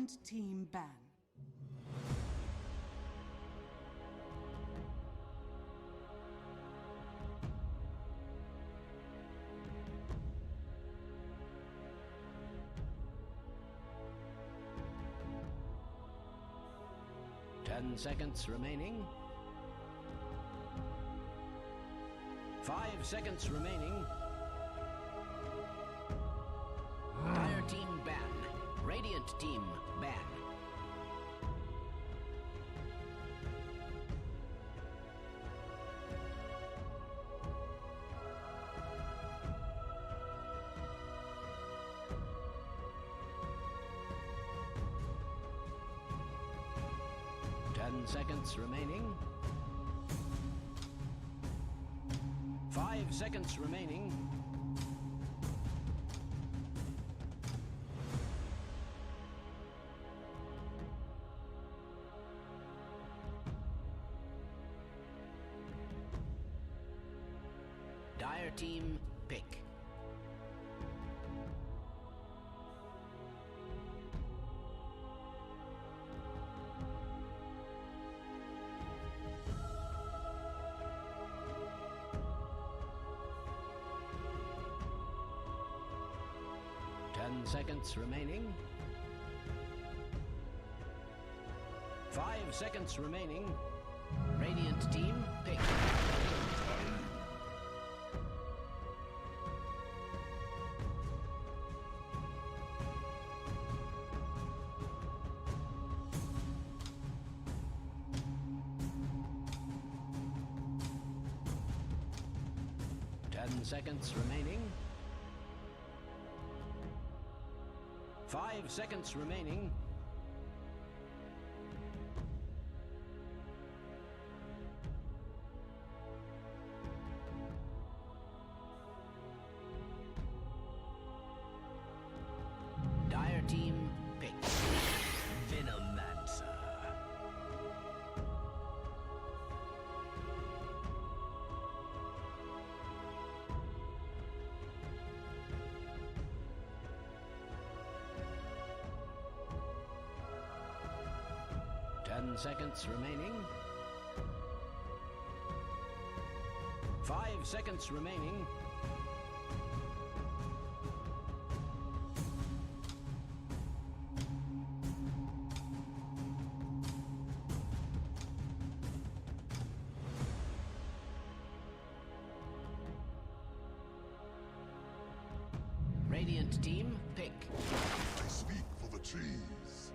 Radiant team ban. Ten seconds remaining. 5 seconds remaining. Dire team ban. Radiant team ban. Seconds remaining. 5 seconds remaining. Dire team pick. Seconds remaining. 5 seconds remaining. Radiant team pick. 10 seconds remaining. 5 seconds remaining. Dire team pick. Venomancer. Seconds remaining. 5 seconds remaining. Radiant team pick. I speak for the trees.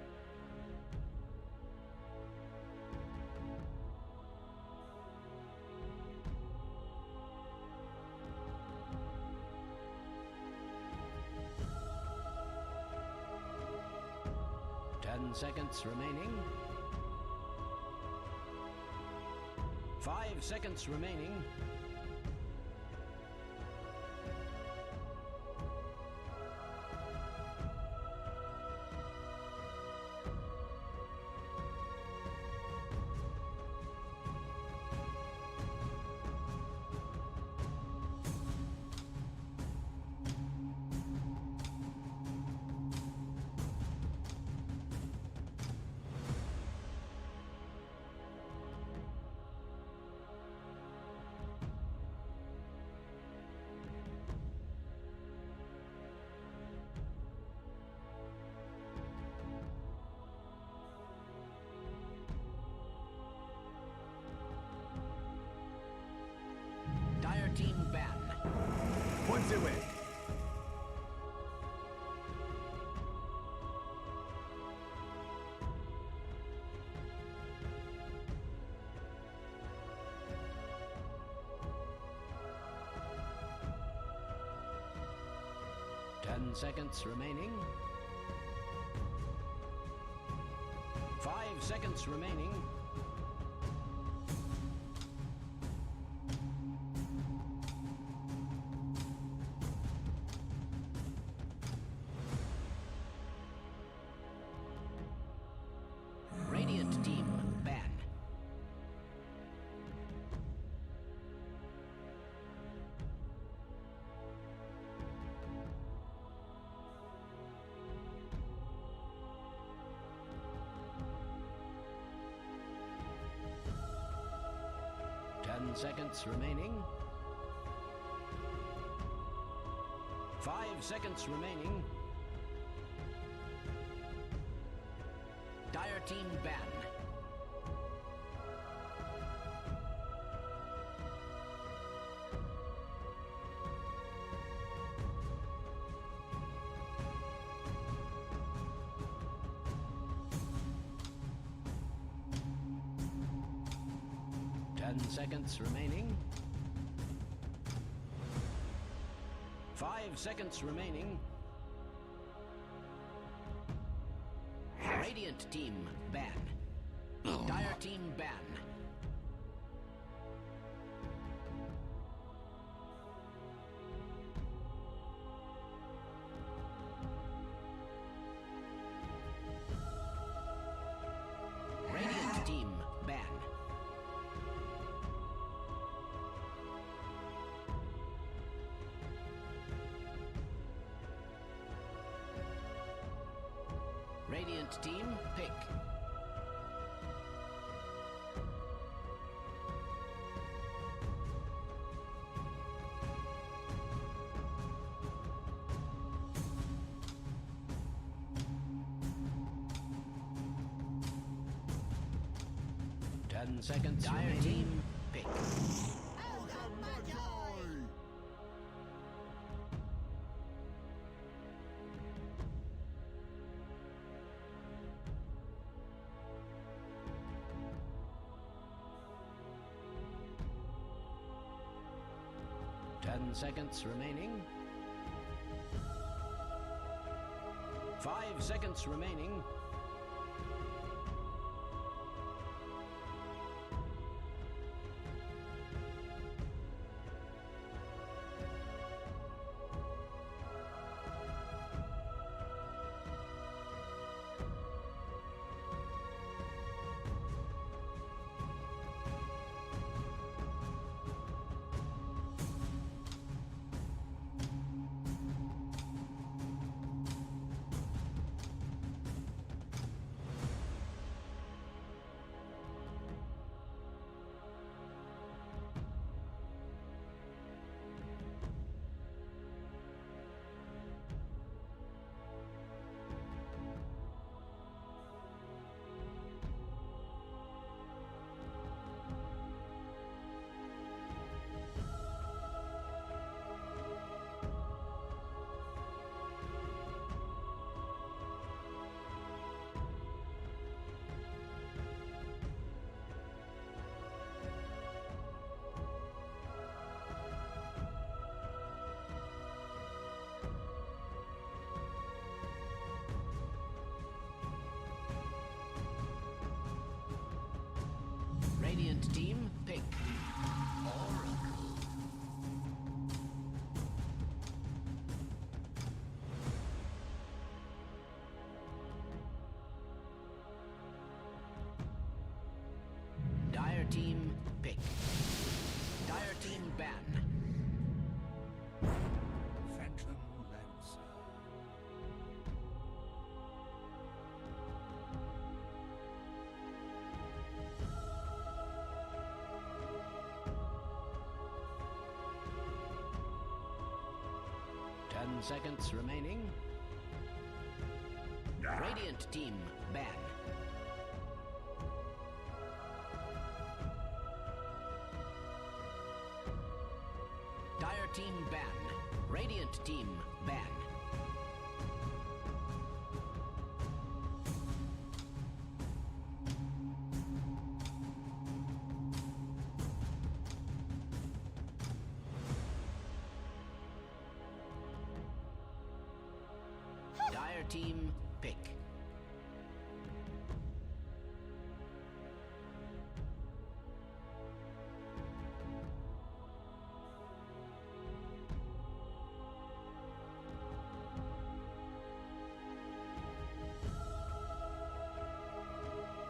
10 seconds remaining. 5 seconds remaining. Team ban. Points away. Seconds remaining. 5 seconds remaining. Radiant team ban. 10 seconds remaining. 5 seconds remaining. Dire team ban. Seconds remaining. 5 seconds remaining. Radiant team ban. Dire team ban. Radiant team ban. Radiant team, pick. Ten seconds. Dire team, pick. 10 seconds remaining. 5 seconds remaining. Radiant team, pick. Oracle. Dire team, pick. Dire team ban. Phantom Lancer. Seconds remaining. Radiant team ban. Dire team ban. Radiant team ban. Dire team, pick.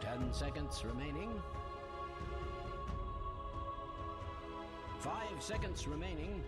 Ten seconds remaining. 5 seconds remaining.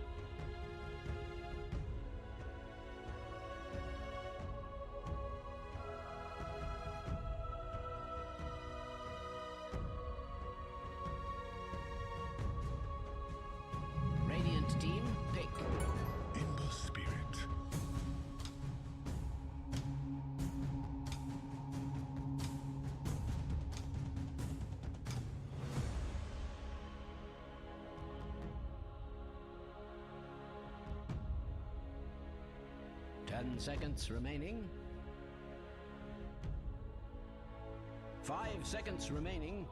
10 seconds remaining. 5 seconds remaining.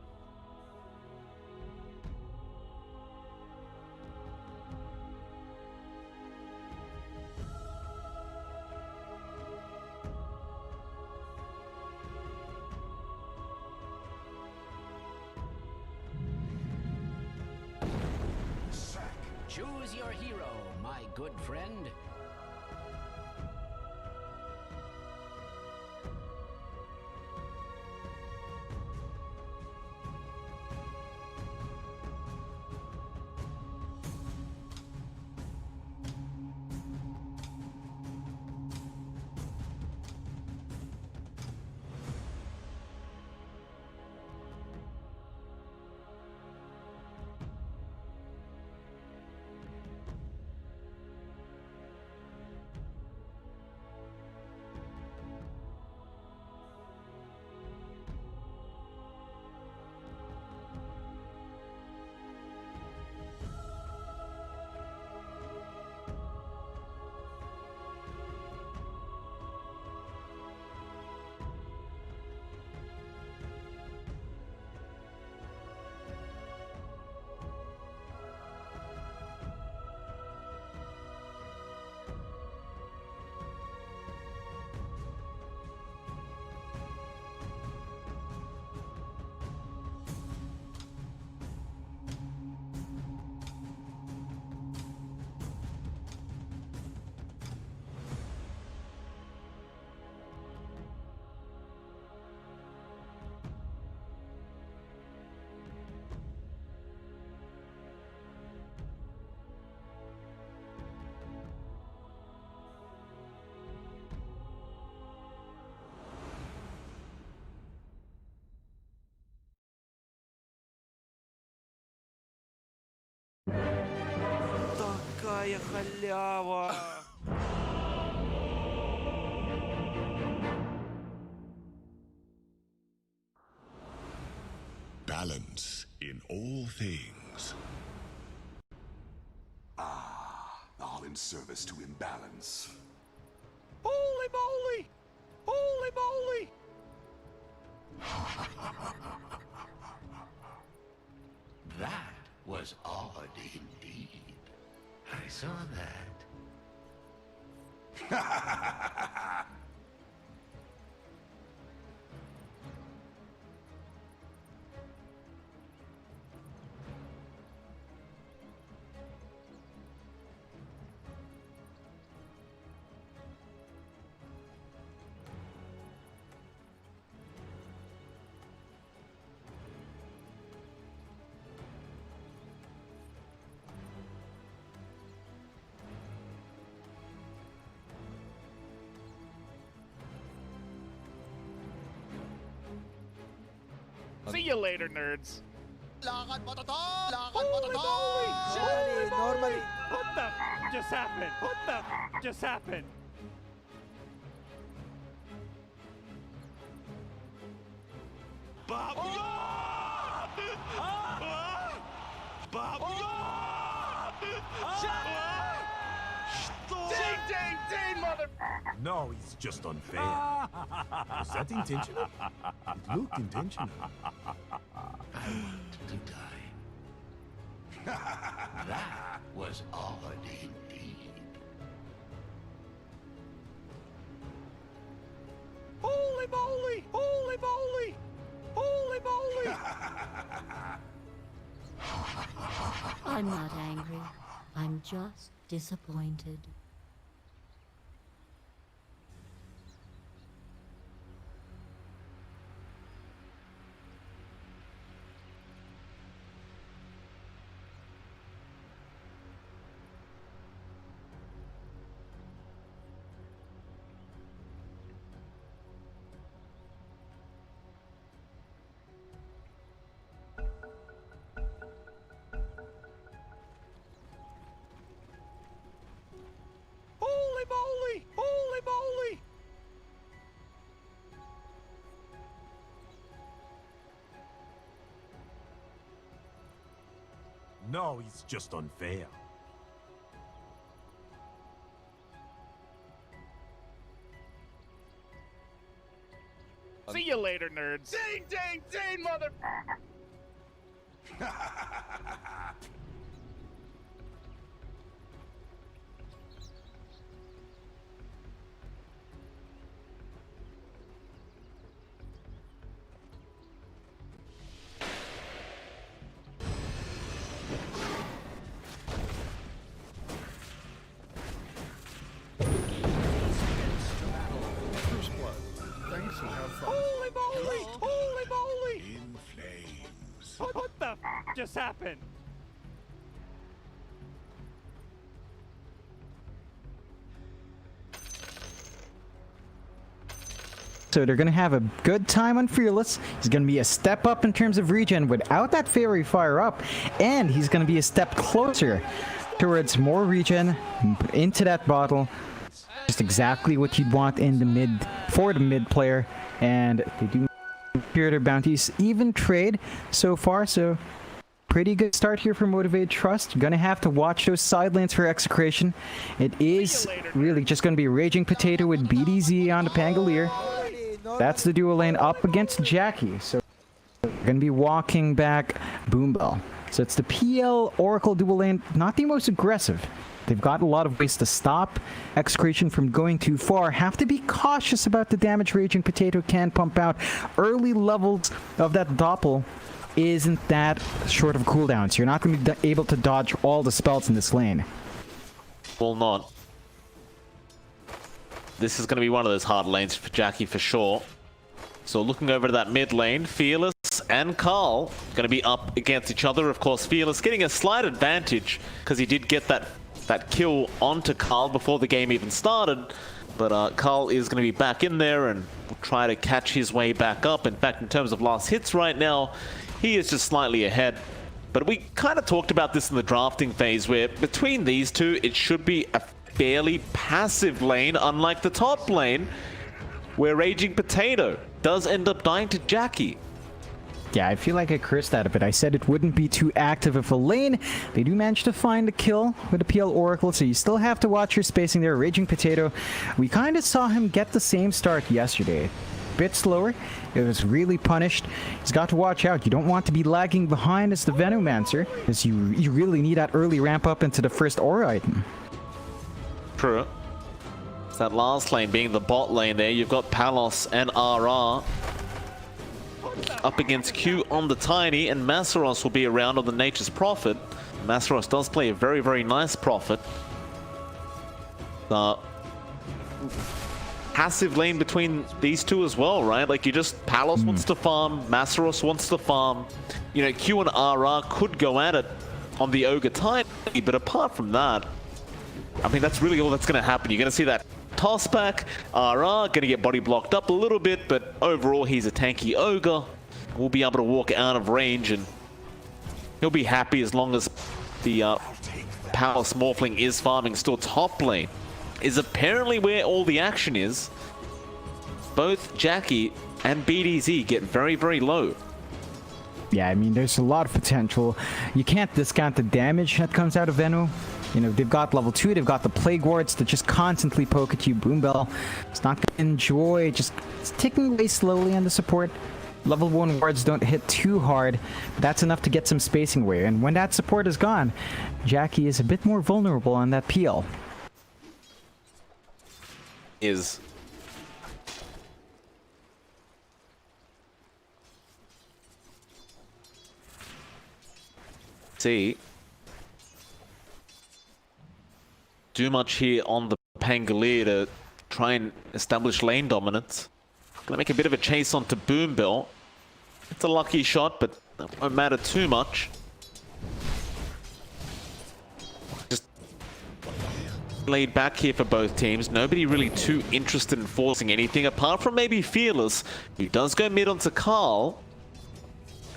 Choose your hero, my good friend. Такая халява! Balance in all things. All in service to imbalance. Holy moly! Holy moly! That was odd indeed. I saw that. See you later, nerds. Lakad mo to! Lakad mo Holy to! moly! Holy Normally. What the just happened? What the just happened? No, it's just unfair. Was that intentional? It looked intentional. I want to die. That was odd indeed. Holy moly! Holy moly! Holy moly! I'm not angry. I'm just disappointed. Holy moly! Holy moly! No, it's just unfair. See you later, nerds. Ding, ding, ding, mother... Thanks and have fun. Holy moly! Holy moly! In flames. What the f just happened? So they're going to have a good time on Fearless. He's going to be a step up in terms of regen without that Fairy Fire up. And he's going to be a step closer towards more regen into that bottle. Just exactly what you'd want in the mid, for the mid player. And they do appear their bounties even trade so far. So pretty good start here for Motivate.Trust. You're going to have to watch those side lanes for Execration. It is really just going to be Raging Potato with BDZ on the Pangolier. That's the duo lane up against Jackie. So we're going to be walking back Boombell. So it's the PL Oracle duo lane, not the most aggressive. They've got a lot of ways to stop Execration from going too far. Have to be cautious about the damage Raging Potato can pump out. Early levels of that Doppel isn't that short of cooldown, so you're not going to be able to dodge all the spells in this lane. Will not. This is going to be one of those hard lanes for Jackie for sure. So looking over to that mid lane, Fearless and Carl going to be up against each other. Of course, Fearless getting a slight advantage because he did get that kill onto Carl before the game even started. But Carl is going to be back in there and will try to catch his way back up. In fact, in terms of last hits right now, he is just slightly ahead. But we kind of talked about this in the drafting phase, where between these two, it should be a fairly passive lane, unlike the top lane, where Raging Potato does end up dying to Jackie. Yeah, I feel like I cursed that a bit. I said it wouldn't be too active of a lane. They do manage to find the kill with the PL Oracle, so you still have to watch your spacing there. Raging Potato, we kind of saw him get the same start yesterday. Bit slower. It was really punished. He's got to watch out. You don't want to be lagging behind as the Venomancer, because you really need that early ramp up into the first aura item. True. It's that last lane being the bot lane there. You've got Palos and RR up against Q on the Tiny, and Masaros will be around on the Nature's Prophet. Masaros does play a very, very nice Prophet. Passive lane between these two as well, right? Like, you just, Palos wants to farm, Masaros wants to farm. You know, Q and RR could go at it on the Ogre Tiny, but apart from that, I mean, that's really all that's going to happen. You're going to see that toss back. RR going to get body blocked up a little bit, but overall he's a tanky Ogre. We'll be able to walk out of range, and he'll be happy as long as the Palos Morphling is farming still top lane. Is apparently where all the action is. Both Jackie and BDZ get very, very low. Yeah, I mean, there's a lot of potential. You can't discount the damage that comes out of Venu. You know, they've got level 2, they've got the Plague Wards that just constantly poke at you. Boombell, it's not going to enjoy, just it's ticking away slowly on the support. Level 1 wards don't hit too hard, but that's enough to get some spacing away. And when that support is gone, Jackie is a bit more vulnerable on that PL. See, do much here on the Pangolier to try and establish lane dominance. Gonna make a bit of a chase onto Boombell. It's a lucky shot, but that won't matter too much. Just laid back here for both teams. Nobody really too interested in forcing anything, apart from maybe Fearless, who does go mid onto Carl.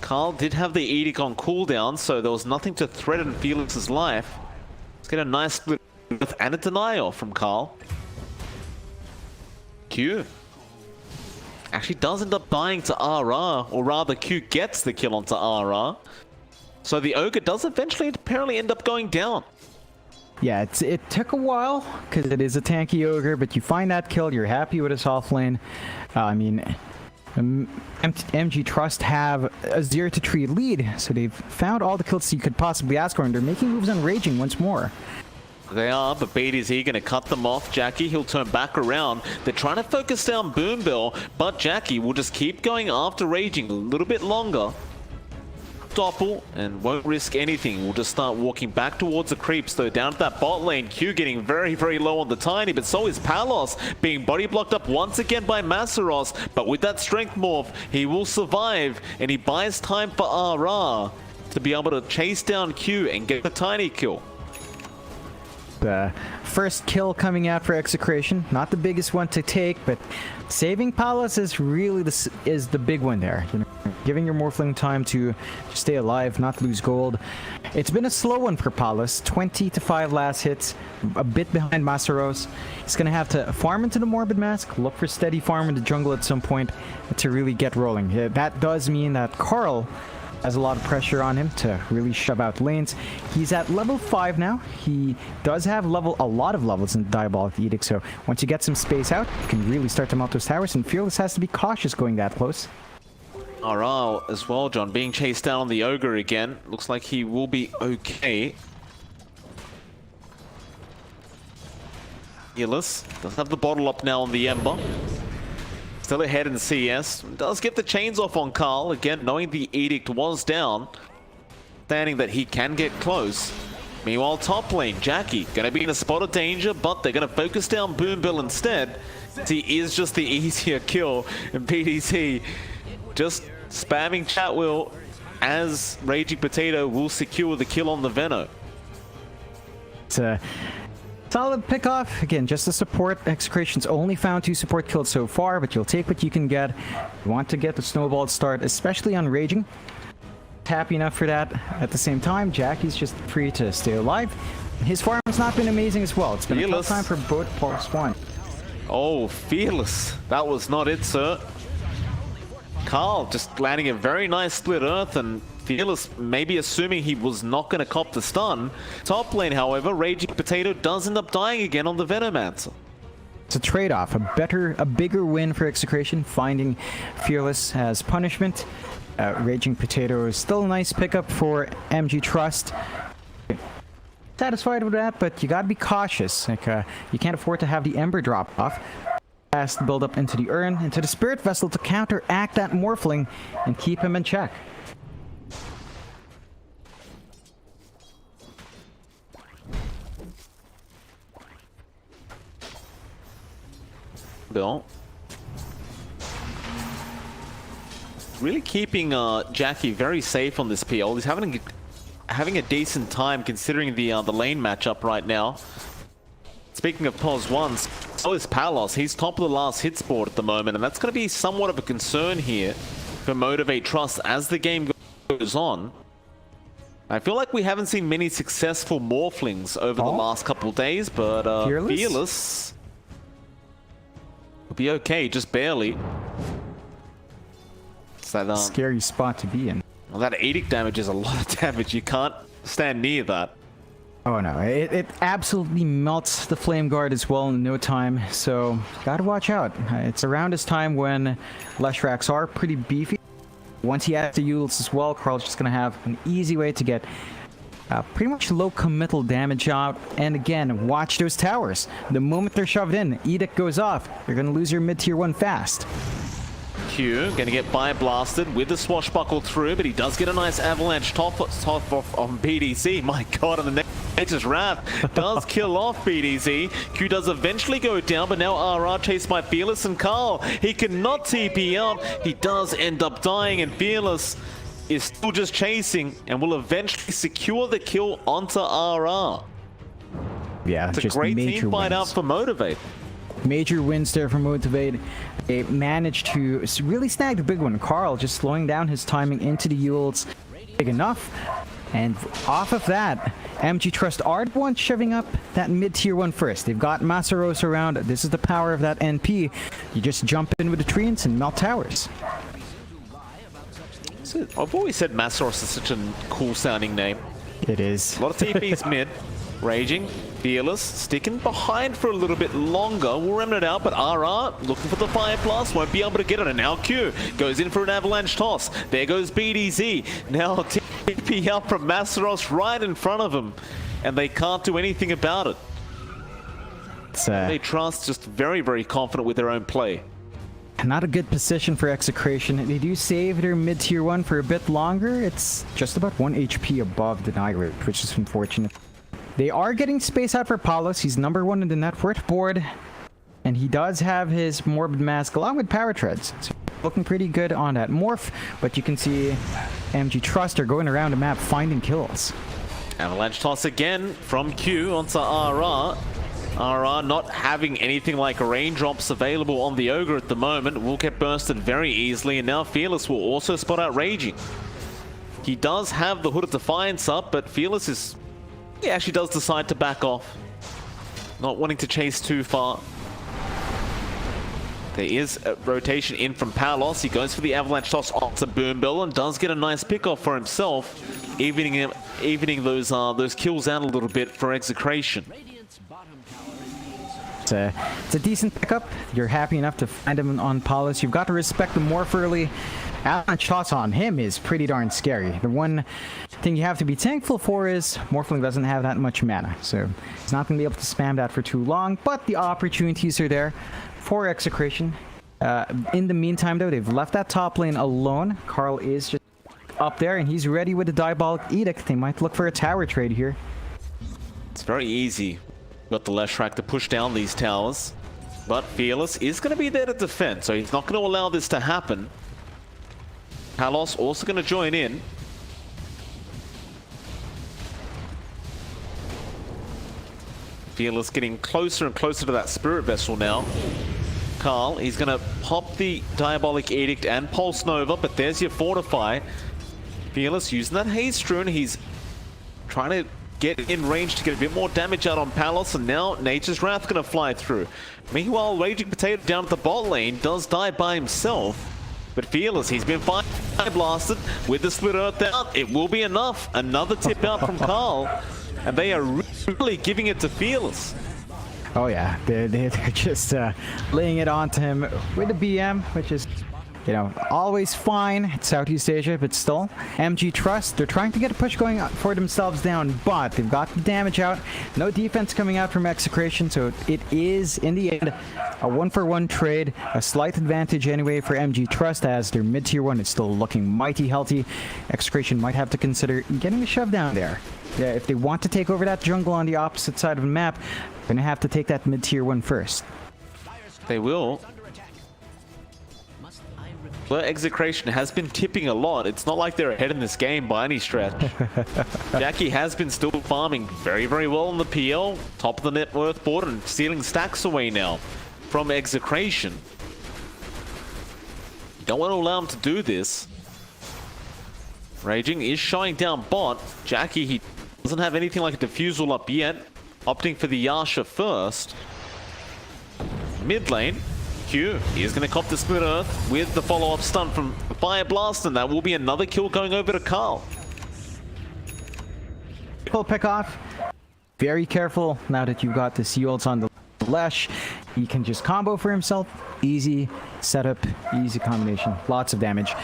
Carl did have the Edict on cooldown, so there was nothing to threaten Fearless's life. Let's get a nice split and a denial from Carl. Q actually does end up dying to RR, or rather Q gets the kill onto RR. So the Ogre does eventually apparently end up going down. Yeah, it took a while, because it is a tanky Ogre, but you find that kill, you're happy with his off lane. I mean, MG.Trust have a 0-3 lead, so they've found all the kills you could possibly ask for, and they're making moves on Raging once more. They are, but BTS going to cut them off. Jackie, he'll turn back around. They're trying to focus down Boombill, but Jackie will just keep going after Raging a little bit longer. Doppel, and won't risk anything. We'll just start walking back towards the creeps, though down to that bot lane. Q getting very, very low on the Tiny, but so is Palos, being body blocked up once again by Masaros. But with that strength morph, he will survive, and he buys time for RR to be able to chase down Q and get the Tiny kill. The first kill coming out for Execration, not the biggest one to take, but saving Palos is really the big one there. You know, giving your Morphling time to stay alive, not lose gold. It's been a slow one for Palos, 20-5 last hits, a bit behind Masaros. He's gonna have to farm into the Morbid Mask, look for steady farm in the jungle at some point to really get rolling. That does mean that Carl has a lot of pressure on him to really shove out lanes. He's at level 5 now. He does have a lot of levels in Diabolic Edict, so once you get some space out, you can really start to mount those towers, and Fearless has to be cautious going that close. RR as well, John, being chased down on the Ogre again. Looks like he will be okay. Fearless does have the bottle up now on the Ember. Still ahead in CS. Does get the chains off on Carl. Again, knowing the Edict was down. Standing that he can get close. Meanwhile, top lane, Jackie, going to be in a spot of danger, but they're going to focus down Boombill instead. He is just the easier kill. And PDC just spamming chat wheel as Raging Potato will secure the kill on the Veno. It's a solid pickoff. Again, just the support. Execration's only found 2 support kills so far, but you'll take what you can get. You want to get the snowballed start, especially on Raging. Happy enough for that. At the same time, Jackie's just free to stay alive. His farm has not been amazing as well. It's been a tough time for both Pulse 1. Oh, Fearless. That was not it, sir. Carl just landing a very nice split earth, and Fearless maybe assuming he was not going to cop the stun. Top lane, however, Raging Potato does end up dying again on the Venomancer. It's a trade-off, a bigger win for Execration, finding Fearless as punishment. Raging Potato is still a nice pickup for MG.Trust. Satisfied with that, but you gotta be cautious. Like, you can't afford to have the Ember drop off. Fast build up into the urn, into the Spirit Vessel to counteract that Morphling and keep him in check. Bill. Really keeping Jackie very safe on this PL. He's having a decent time considering the lane matchup right now. Speaking of POS 1, so is Palos. He's top of the last hit sport at the moment, and that's going to be somewhat of a concern here for Motivate.Trust as the game goes on. I feel like we haven't seen many successful Morphlings over the last couple days, but Fearless will be okay, just barely. It's that scary spot to be in. Well, that Edict damage is a lot of damage. You can't stand near that. Oh no, it absolutely melts the Flame Guard as well in no time, so gotta watch out. It's around this time when Leshraks are pretty beefy. Once he adds the Yules as well, Carl's just gonna have an easy way to get pretty much low committal damage out. And again, watch those towers. The moment they're shoved in, Edict goes off. You're gonna lose your mid-tier 1 fast. Q gonna get blasted with the swashbuckle through, but he does get a nice avalanche top off on BDC. My god, and the Nature's Wrath does kill off BDC. Q does eventually go down, but now RR chased by Fearless and Carl. He cannot TP out. He does end up dying, and Fearless is still just chasing and will eventually secure the kill onto RR. Yeah, it's a just great major team fight wins. out for Motivate. Major wins there for Motivate. They managed to really snag the big one. Carl just slowing down his timing into the Yules big enough. And off of that, MG.Trust are the ones shoving up that mid-tier 1 first. They've got Masaros around. This is the power of that NP. You just jump in with the treants and melt towers. So I've always said Masaros is such a cool sounding name. It is. A lot of TPs mid. Raging, Fearless, sticking behind for a little bit longer. Will remnant out, but RR looking for the Fire Blast, won't be able to get it. And now Q goes in for an Avalanche Toss. There goes BDZ. Now TP out from Masteros right in front of him, and they can't do anything about it. Motivate.Trust just very, very confident with their own play. Not a good position for Execration. They do save their mid-tier 1 for a bit longer. It's just about 1 HP above the deny rate, which is unfortunate. They are getting space out for Palos. He's number 1 in the net worth board. And he does have his Morbid Mask along with Power Treads. So looking pretty good on that morph. But you can see MG.Trust are going around the map finding kills. Avalanche Toss again from Q onto RR. RR not having anything like raindrops available on the Ogre at the moment. Will get bursted very easily. And now Fearless will also spot out Raging. He does have the Hood of Defiance up, but Fearless is... He actually does decide to back off. Not wanting to chase too far. There is a rotation in from Palos. He goes for the Avalanche Toss onto Boombill and does get a nice pickoff for himself, evening those kills out a little bit for Execration. It's a decent pickup. You're happy enough to find him on Palos. You've got to respect the morph early. Avalanche Toss on him is pretty darn scary. The one thing you have to be thankful for is Morphling doesn't have that much mana, so he's not going to be able to spam that for too long, but the opportunities are there for Execration. In the meantime, though, they've left that top lane alone. Carl is just up there, and he's ready with the Diabolic Edict. They might look for a tower trade here. It's very easy. Got the Leshrac to push down these towers, but Fearless is going to be there to defend, so he's not going to allow this to happen. Palos also going to join in. Fearless getting closer and closer to that Spirit Vessel now. Carl, he's going to pop the Diabolic Edict and Pulse Nova, but there's your Fortify. Fearless using that Haze Strewn. He's trying to get in range to get a bit more damage out on Palos, and now Nature's Wrath going to fly through. Meanwhile, Raging Potato down at the bot lane does die by himself. But Fearless, he's been fire blasted with the Split Earth out. It will be enough. Another tip out from Carl. And they are really giving it to Fearless. Oh yeah, they're just laying it onto him with the BM, which is, you know, always fine. It's Southeast Asia, but still. MG.Trust, they're trying to get a push going for themselves down, but they've got the damage out. No defense coming out from Execration, so it is, in the end, a 1-for-1 trade. A slight advantage anyway for MG.Trust, as their mid-tier 1 is still looking mighty healthy. Execration might have to consider getting a shove down there. Yeah, if they want to take over that jungle on the opposite side of the map, they're going to have to take that mid-tier 1 first. They will. Well, Execration has been tipping a lot. It's not like they're ahead in this game by any stretch. Jackie has been still farming very, very well on the PL. Top of the net worth board and stealing stacks away now from Execration. Don't want to allow him to do this. Raging is showing down bot. Jackie, he doesn't have anything like a defusal up yet. Opting for the Yasha first. Mid lane. Q is going to cop the Split Earth with the follow-up stun from Fire Blast, and that will be another kill going over to Carl. Pull pick off. Very careful now that you've got the Seals on the Lesh. He can just combo for himself. Easy setup, easy combination. Lots of damage.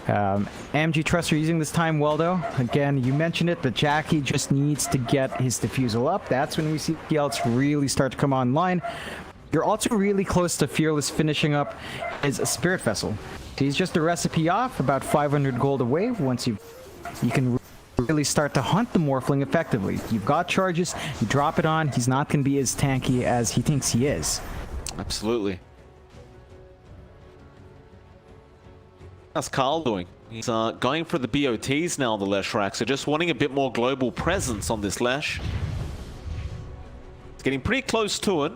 MG.Trust are using this time well, though. Again, you mentioned it, but Jackie just needs to get his defusal up. That's when we see the else really start to come online. You're also really close to Fearless finishing up his Spirit Vessel. He's just a recipe off, about 500 gold away. Once you can really start to hunt the Morphling effectively. You've got charges, you drop it on, he's not going to be as tanky as he thinks he is. Absolutely. How's Carl doing? He's going for the BOTs now, the Leshrac, so just wanting a bit more global presence on this Lesh. It's getting pretty close to it.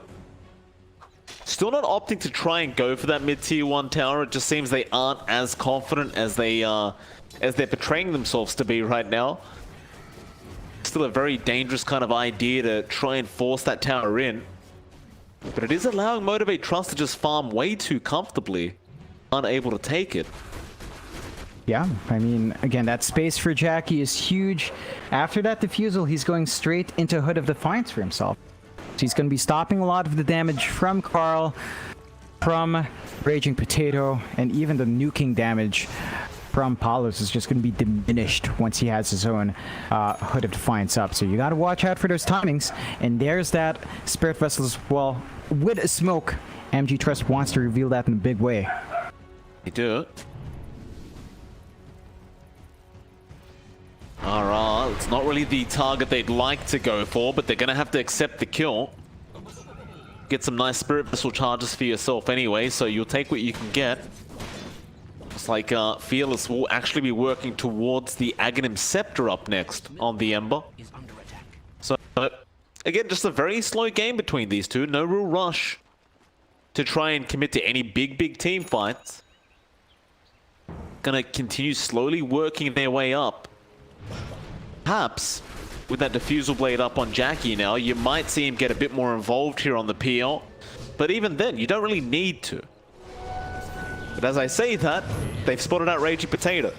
Still not opting to try and go for that mid-tier 1 tower. It just seems they aren't as confident as they're portraying themselves to be right now. Still a very dangerous kind of idea to try and force that tower in. But it is allowing Motivate.Trust to just farm way too comfortably. Unable to take it. Yeah, I mean, again, that space for Jackie is huge. After that defusal, he's going straight into Hood of Defiance for himself. So he's going to be stopping a lot of the damage from Carl, from Raging Potato, and even the nuking damage from Palos is just going to be diminished once he has his own Hood of Defiance up. So you got to watch out for those timings. And there's that Spirit Vessel as well. With a smoke, MG.Trust wants to reveal that in a big way. They do. Alright, it's not really the target they'd like to go for, but they're going to have to accept the kill. Get some nice Spirit Vessel charges for yourself anyway, so you'll take what you can get. Looks like Fearless will actually be working towards the Aghanim Scepter up next on the Ember. So, again, just a very slow game between these two. No real rush to try and commit to any big team fights. Gonna continue slowly working their way up. Perhaps, with that Diffusal Blade up on Jackie now, you might see him get a bit more involved here on the PL. But even then, you don't really need to. But as I say that, they've spotted out Raging Potato.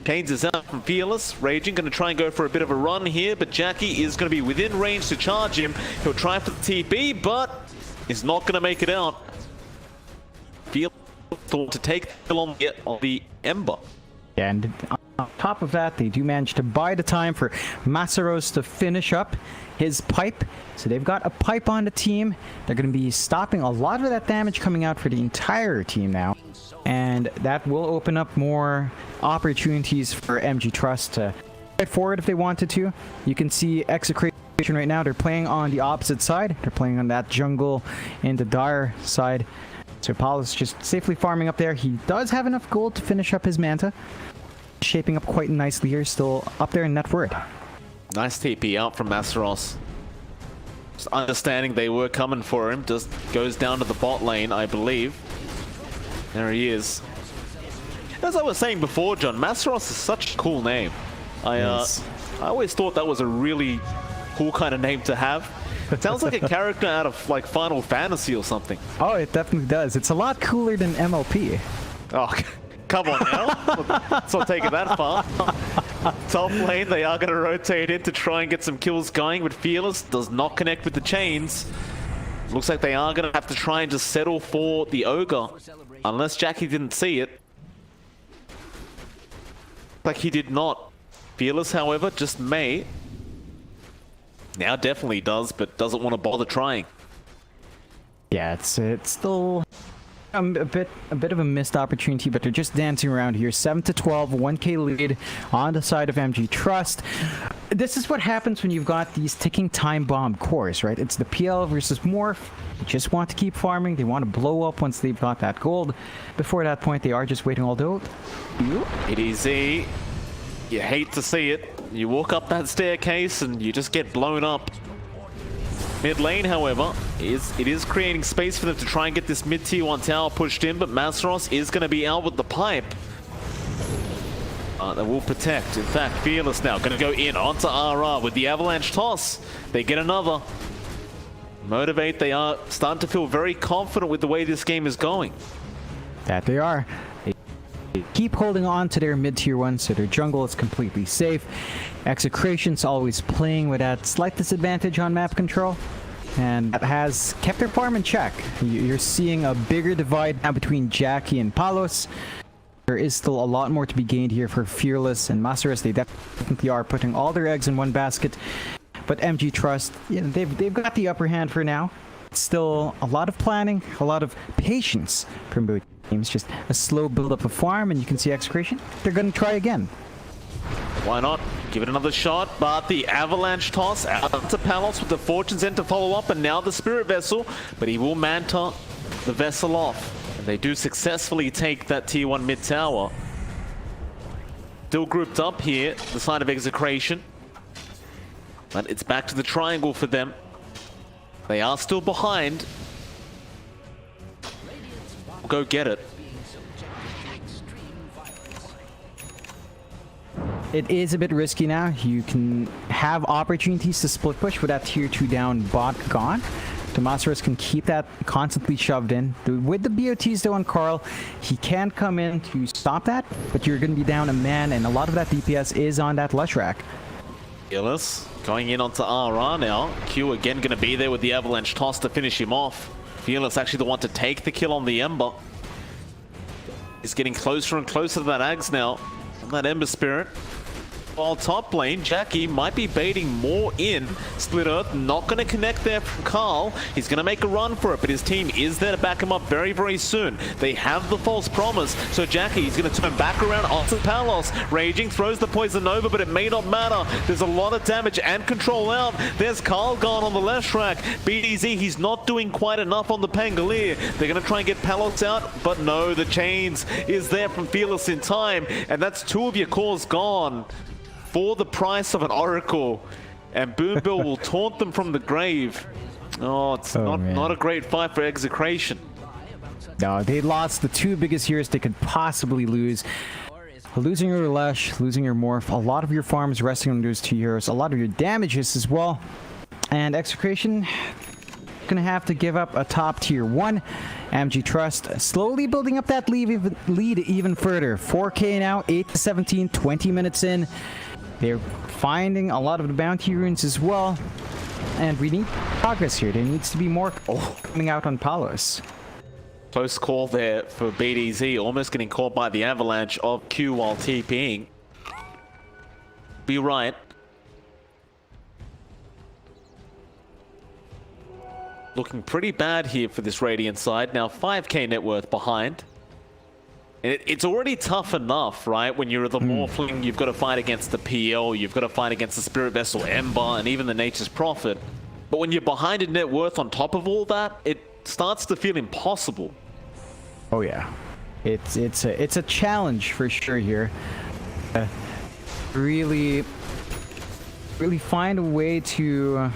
Canes is out from Fearless. Raging going to try and go for a bit of a run here, but Jackie is going to be within range to charge him. He'll try for the TP, but is not going to make it out. Fearless thought to take the on the Ember. And on top of that, they do manage to buy the time for Masaros to finish up his pipe. So they've got a pipe on the team. They're going to be stopping a lot of that damage coming out for the entire team now. And that will open up more opportunities for MG.Trust to fight forward if they wanted to. You can see Execration right now. They're playing on the opposite side. They're playing on that jungle in the Dire side. So Paul's just safely farming up there. He does have enough gold to finish up his Manta. Shaping up quite nicely here, still up there in net worth. Nice TP out from Masaros. Just understanding they were coming for him, just goes down to the bot lane, I believe. There he is. As I was saying before, John, Masaros is such a cool name. I always thought that was a really cool kind of name to have. It sounds like a character out of like Final Fantasy or something. Oh, it definitely does. It's a lot cooler than MLP. Oh, come on now. Let's not take it that far. Top lane, they are going to rotate in to try and get some kills going, but Fearless does not connect with the chains. Looks like they are going to have to try and just settle for the Ogre, unless Jackie didn't see it. Like he did not. Fearless, however, just may. Now definitely does, but doesn't want to bother trying. Yeah, it's still a bit of a missed opportunity, but they're just dancing around here. 7-12, 1k lead on the side of MG.Trust. This is what happens when you've got these ticking time bomb cores, right? It's the PL versus Morph. They just want to keep farming. They want to blow up once they've got that gold. Before that point, they are just waiting all day. It is easy. You hate to see it. You walk up that staircase and you just get blown up. Mid lane, however, it is creating space for them to try and get this mid-tier 1 tower pushed in, but Masaros is going to be out with the pipe. That will protect. In fact, Fearless now going to go in onto RR with the avalanche toss. They get another. Motivate, they are starting to feel very confident with the way this game is going. That they are. They keep holding on to their mid-tier 1, so their jungle is completely safe. Execration's always playing with that slight disadvantage on map control, and that has kept their farm in check. You're seeing a bigger divide now between Jackie and Palos. There is still a lot more to be gained here for Fearless and Masaros. They definitely are putting all their eggs in one basket, but MG.Trust, you know, they've got the upper hand for now. Still a lot of planning, a lot of patience from both teams. Just a slow build up of farm, and you can see Execration. They're going to try again. Why not? Give it another shot, but the avalanche toss out to Palos with the Fortune's End to follow up, and now the Spirit Vessel, but he will Manta the Vessel off. And they do successfully take that tier 1 mid tower. Still grouped up here, the side of Execration. But it's back to the triangle for them. They are still behind. Go get it. It is a bit risky now. You can have opportunities to split push with that tier 2 down bot gone. Tomasaurus can keep that constantly shoved in. With the BOTs though on Carl, he can come in to stop that, but you're going to be down a man, and a lot of that DPS is on that Leshrac. Fearless going in onto RR now. Q again going to be there with the avalanche toss to finish him off. Fearless actually the one to take the kill on the Ember. He's getting closer and closer to that Ags now. And that Ember Spirit. While top lane, Jackie might be baiting more in. Split Earth not going to connect there from Carl. He's going to make a run for it, but his team is there to back him up very, very soon. They have the false promise, so Jackie is going to turn back around onto Palos. Raging throws the poison over, but it may not matter. There's a lot of damage and control out. There's Carl gone on the Leshrac. BDZ, he's not doing quite enough on the Pangolier. They're going to try and get Palos out, but no, the chains is there from Fearless in time, and that's 2 of your cores gone for the price of an Oracle, and Boombill will taunt them from the grave. Oh, it's not a great fight for Execration. No, they lost the 2 biggest heroes they could possibly lose. Losing your Lesh, losing your Morph, a lot of your farms resting on those 2 heroes, a lot of your damages as well. And Execration gonna have to give up a top tier 1. BT.Trust slowly building up that lead even further. 4K now, 8-17, 20 minutes in. They're finding a lot of the bounty runes as well. And we need progress here. There needs to be more coming out on Palos. Close call there for BDZ, almost getting caught by the avalanche of Q while TPing. Be right. Looking pretty bad here for this Radiant side. Now 5k net worth behind. It's already tough enough, right? When you're the Morphling, you've got to fight against the PL, you've got to fight against the Spirit Vessel Ember, and even the Nature's Prophet. But when you're behind in net worth on top of all that, it starts to feel impossible. Oh yeah, it's a challenge for sure here. Really find a way to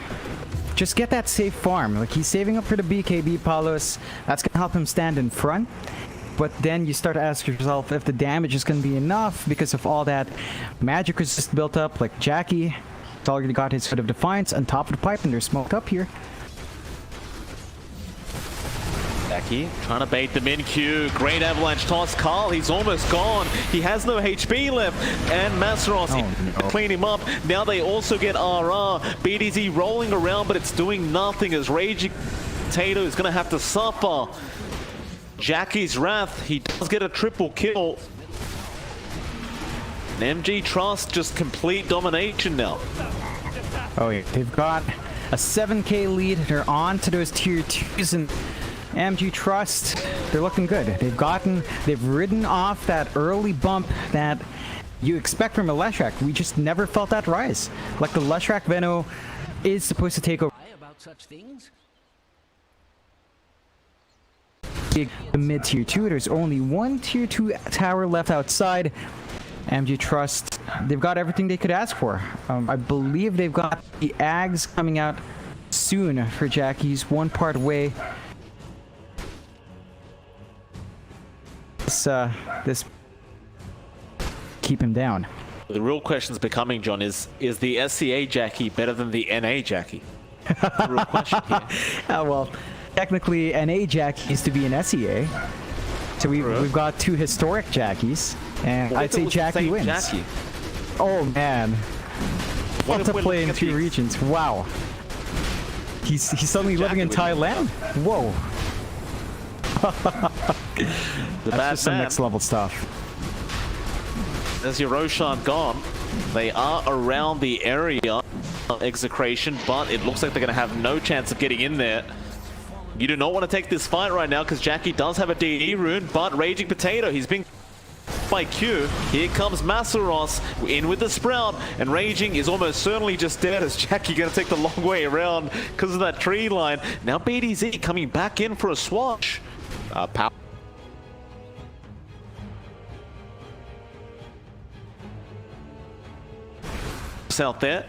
just get that safe farm. Like, he's saving up for the BKB Palos. That's gonna help him stand in front. But then you start to ask yourself if the damage is going to be enough because of all that magic resist built up. Like Jackie, he's already got his Foot of Defiance on top of the pipe, and they're smoked up here. Jackie trying to bait them in. Q, great avalanche toss. Carl, he's almost gone. He has no HP left. And Masaros clean him up. Now they also get RR. BDZ rolling around, but it's doing nothing as Raging Potato is going to have to suffer. Jackie's Wrath, he does get a triple kill. And BT.Trust just complete domination now. Oh yeah, they've got a 7k lead. They're on to those tier 2s, and BT.Trust, they're looking good. They've ridden off that early bump that you expect from a Leshrac. We just never felt that rise. Like, the Leshrac Veno is supposed to take over About such things? the mid tier 2. There's only 1 tier 2 tower left outside. BT.Trust, they've got everything they could ask for. I believe they've got the Ags coming out soon for Jackie's 1 part away. This keep him down. The real question's becoming, John, is the SCA Jackie better than the NA Jackie? The real question here. Well, technically, NA Jackie used to be an SEA. So we've got 2 historic Jackies, and Well, I'd say Jackie wins. Jackie? Oh man, What if to we're play in looking at 2 regions. Wow. He's suddenly living in Thailand? Whoa. That's bad just some man. next level stuff. There's your Roshan gone. They are around the area of Execration, but it looks like they're going to have no chance of getting in there. You do not want to take this fight right now because Jackie does have a DE rune, but Raging Potato, he's being by Q. Here comes Masaros in with the Sprout, and Raging is almost certainly just dead as Jackie going to take the long way around because of that tree line. Now BDZ coming back in for a swatch. Power. Out there.